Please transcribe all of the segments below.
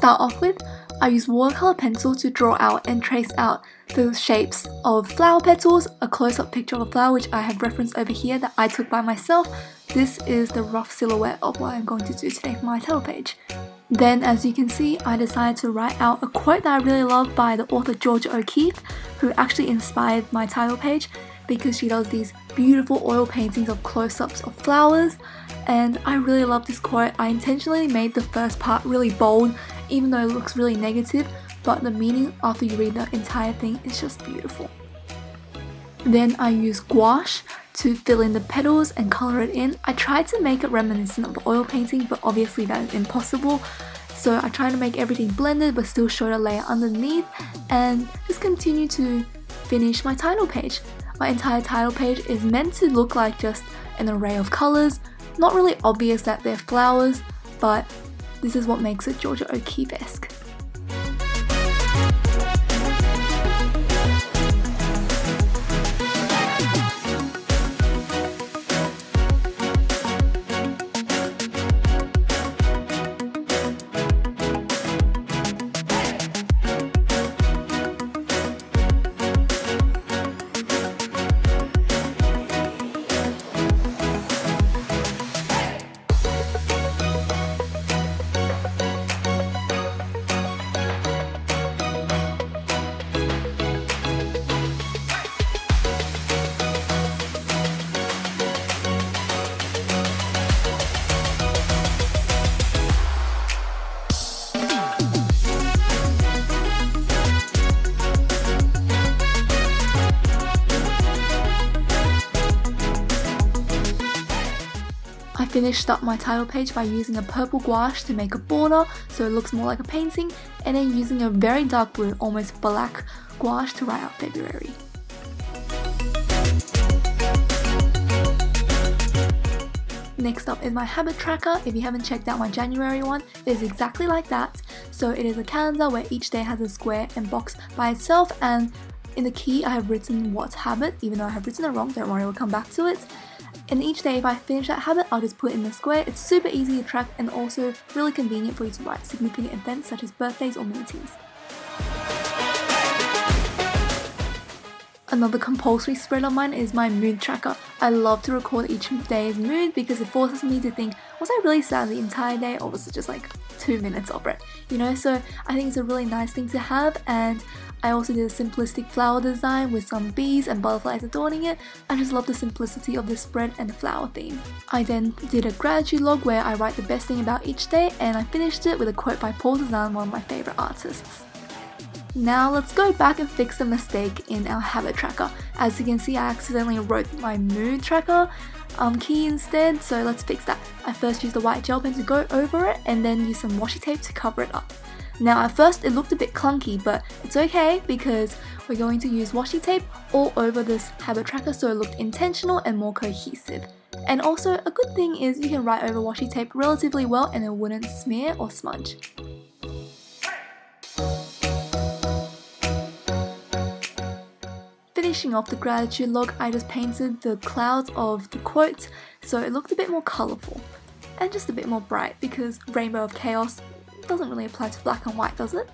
start off with, I use watercolor pencil to draw out and trace out the shapes of flower petals, a close-up picture of a flower which I have referenced over here that I took by myself. This is the rough silhouette of what I'm going to do today for my title page. Then, as you can see, I decided to write out a quote that I really love by the author Georgia O'Keeffe, who actually inspired my title page because she does these beautiful oil paintings of close-ups of flowers, and I really love this quote. I intentionally made the first part really bold, even though it looks really negative, but the meaning after you read the entire thing is just beautiful. Then I use gouache to fill in the petals and colour it in. I tried to make it reminiscent of the oil painting, but obviously that is impossible. So I tried to make everything blended but still showed a layer underneath, and just continue to finish my title page. My entire title page is meant to look like just an array of colours, not really obvious that they're flowers, but this is what makes it Georgia O'Keeffe-esque. I finished up my title page by using a purple gouache to make a border so it looks more like a painting, and then using a very dark blue, almost black gouache to write out February. Next up is my habit tracker. If you haven't checked out my January one, it is exactly like that. So it is a calendar where each day has a square and box by itself, and in the key I have written what habit, even though I have written it wrong, don't worry, we'll come back to it. And each day if I finish that habit, I'll just put it in the square. It's super easy to track and also really convenient for you to write significant events such as birthdays or meetings. Another compulsory spread of mine is my mood tracker. I love to record each day's mood because it forces me to think, was I really sad the entire day, or was it just like 2 minutes of it? You know, so I think it's a really nice thing to have. And I also did a simplistic flower design with some bees and butterflies adorning it. I just love the simplicity of this spread and the flower theme. I then did a gratitude log where I write the best thing about each day, and I finished it with a quote by Paul Cézanne, one of my favourite artists. Now let's go back and fix the mistake in our habit tracker. As you can see, I accidentally wrote my mood tracker key instead, so let's fix that. I first used the white gel pen to go over it and then use some washi tape to cover it up. Now at first it looked a bit clunky, but it's okay because we're going to use washi tape all over this habit tracker so it looked intentional and more cohesive. And also a good thing is you can write over washi tape relatively well and it wouldn't smear or smudge. Finishing off the gratitude log, I just painted the clouds of the quotes so it looked a bit more colourful and just a bit more bright, because Rainbow of Chaos doesn't really apply to black and white, does it?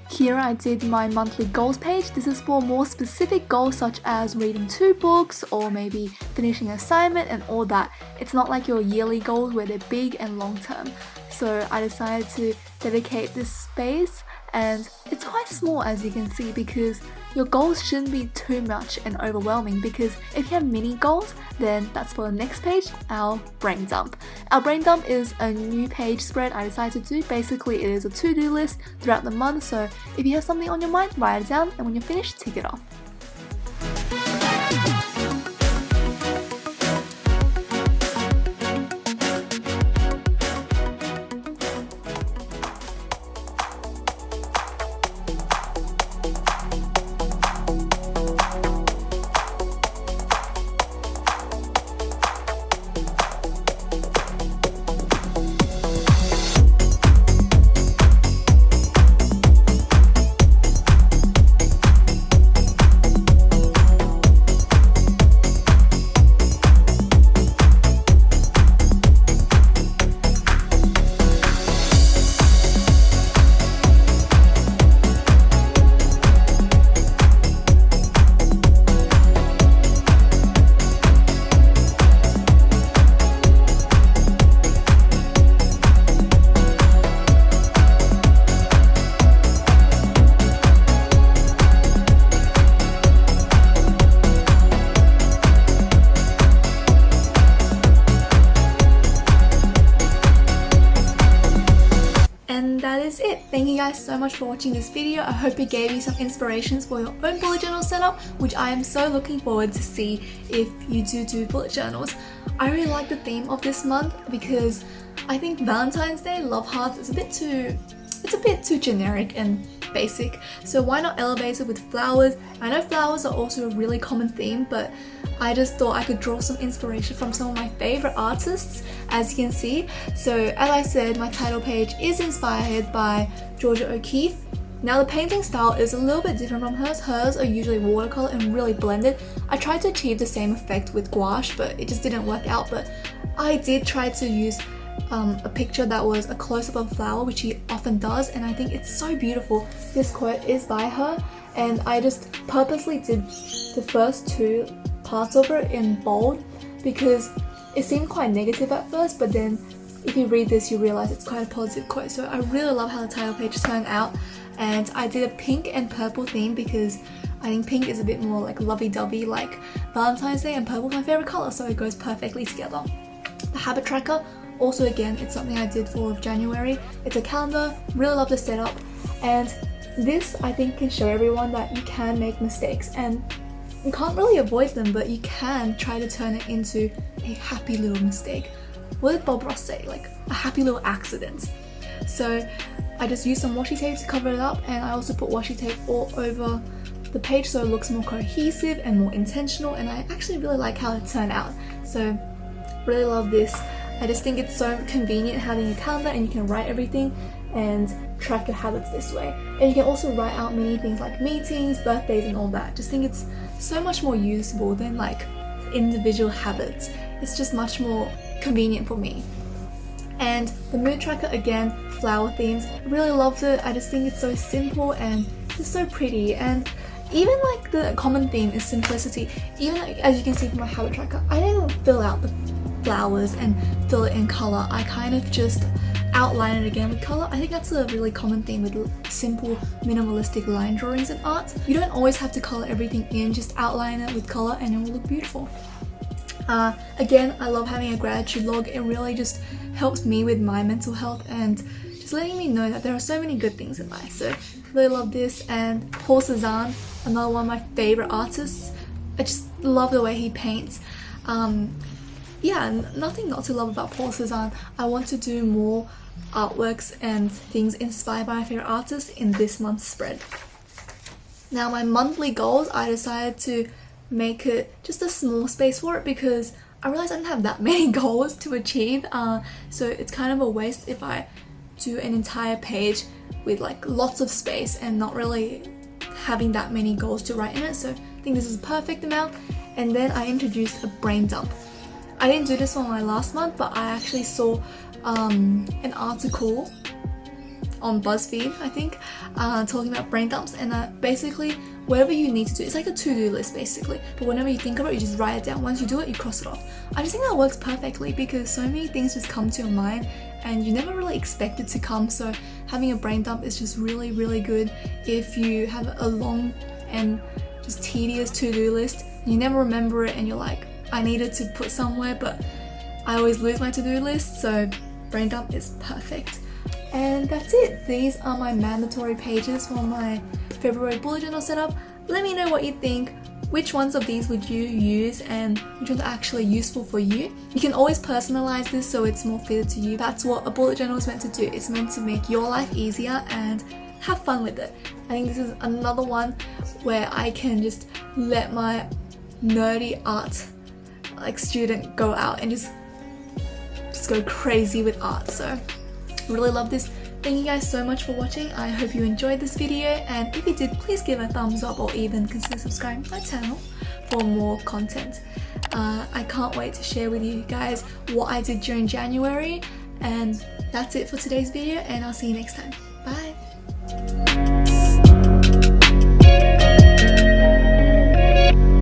Here I did my monthly goals page. This is for more specific goals such as reading 2 books or maybe finishing an assignment and all that. It's not like your yearly goals where they're big and long term. So I decided to dedicate this space, and it's quite small as you can see because your goals shouldn't be too much and overwhelming, because if you have mini goals, then that's for the next page, our brain dump. Our brain dump is a new page spread I decided to do. Basically it is a to-do list throughout the month, so if you have something on your mind, write it down, and when you're finished, tick it off. that is it. Thank you guys so much for watching this video. I hope it gave you some inspirations for your own bullet journal setup, which I am so looking forward to see if you do bullet journals. I really like the theme of this month because I think Valentine's Day, love hearts, is a bit too generic and basic, so why not elevate it with flowers? I know flowers are also a really common theme, but I just thought I could draw some inspiration from some of my favorite artists, as you can see. So as I said, my title page is inspired by Georgia O'Keeffe. Now the painting style is a little bit different from hers. Hers are usually watercolor and really blended. I tried to achieve the same effect with gouache, but it just didn't work out. But I did try to use a picture that was a close-up of a flower, which he often does, and I think it's so beautiful. This quote is by her, and I just purposely did the first two parts of it in bold because it seemed quite negative at first, but then if you read this you realize it's quite a positive quote. So I really love how the title page turned out, and I did a pink and purple theme because I think pink is a bit more like lovey-dovey like Valentine's Day, and purple is my favorite color, so it goes perfectly together. The habit tracker, also again, it's something I did for January. It's a calendar, really love the setup, and this I think can show everyone that you can make mistakes and you can't really avoid them, but you can try to turn it into a happy little mistake. What did Bob Ross say? Like a happy little accident. So I just used some washi tape to cover it up, and I also put washi tape all over the page so it looks more cohesive and more intentional, and I actually really like how it turned out. So really love this. I just think it's so convenient having a calendar and you can write everything and track your habits this way. And you can also write out many things like meetings, birthdays and all that. Just think it's so much more usable than like individual habits. It's just much more convenient for me. And the mood tracker, again, flower themes. I really loved it. I just think it's so simple and it's so pretty. And even like the common theme is simplicity. Even like, as you can see from my habit tracker, I didn't fill out the flowers and fill it in color. I kind of just outline it again with color. I think that's a really common theme with simple minimalistic line drawings in art. You don't always have to color everything in, just outline it with color and it will look beautiful. Again, I love having a gratitude log. It really just helps me with my mental health and just letting me know that there are so many good things in life. So really love this. And Paul Cézanne, another one of my favorite artists. I just love the way he paints. Yeah, nothing not to love about Paul Cézanne. I want to do more artworks and things inspired by my favorite artists in this month's spread. Now my monthly goals, I decided to make it just a small space for it because I realized I didn't have that many goals to achieve, so it's kind of a waste if I do an entire page with like lots of space and not really having that many goals to write in it. So I think this is a perfect amount. And then I introduced a brain dump. I didn't do this one my last month, but I actually saw an article on BuzzFeed, I think, talking about brain dumps, and basically whatever you need to do, it's like a to-do list basically, but whenever you think of it, you just write it down. Once you do it, you cross it off. I just think that works perfectly because so many things just come to your mind and you never really expect it to come, so having a brain dump is just really, really good if you have a long and just tedious to-do list. You never remember it and you're like, I needed to put somewhere, but I always lose my to-do list, so brain dump is perfect. And that's it. These are my mandatory pages for my February bullet journal setup. Let me know what you think. Which ones of these would you use and which ones are actually useful for you? You can always personalize this so it's more fitted to you. That's what a bullet journal is meant to do. It's meant to make your life easier and have fun with it. I think this is another one where I can just let my nerdy art like student go out and just go crazy with art. So really love this. Thank you guys so much for watching. I hope you enjoyed this video, and if you did, please give a thumbs up or even consider subscribing to my channel for more content. I can't wait to share with you guys what I did during January, and that's it for today's video, and I'll see you next time.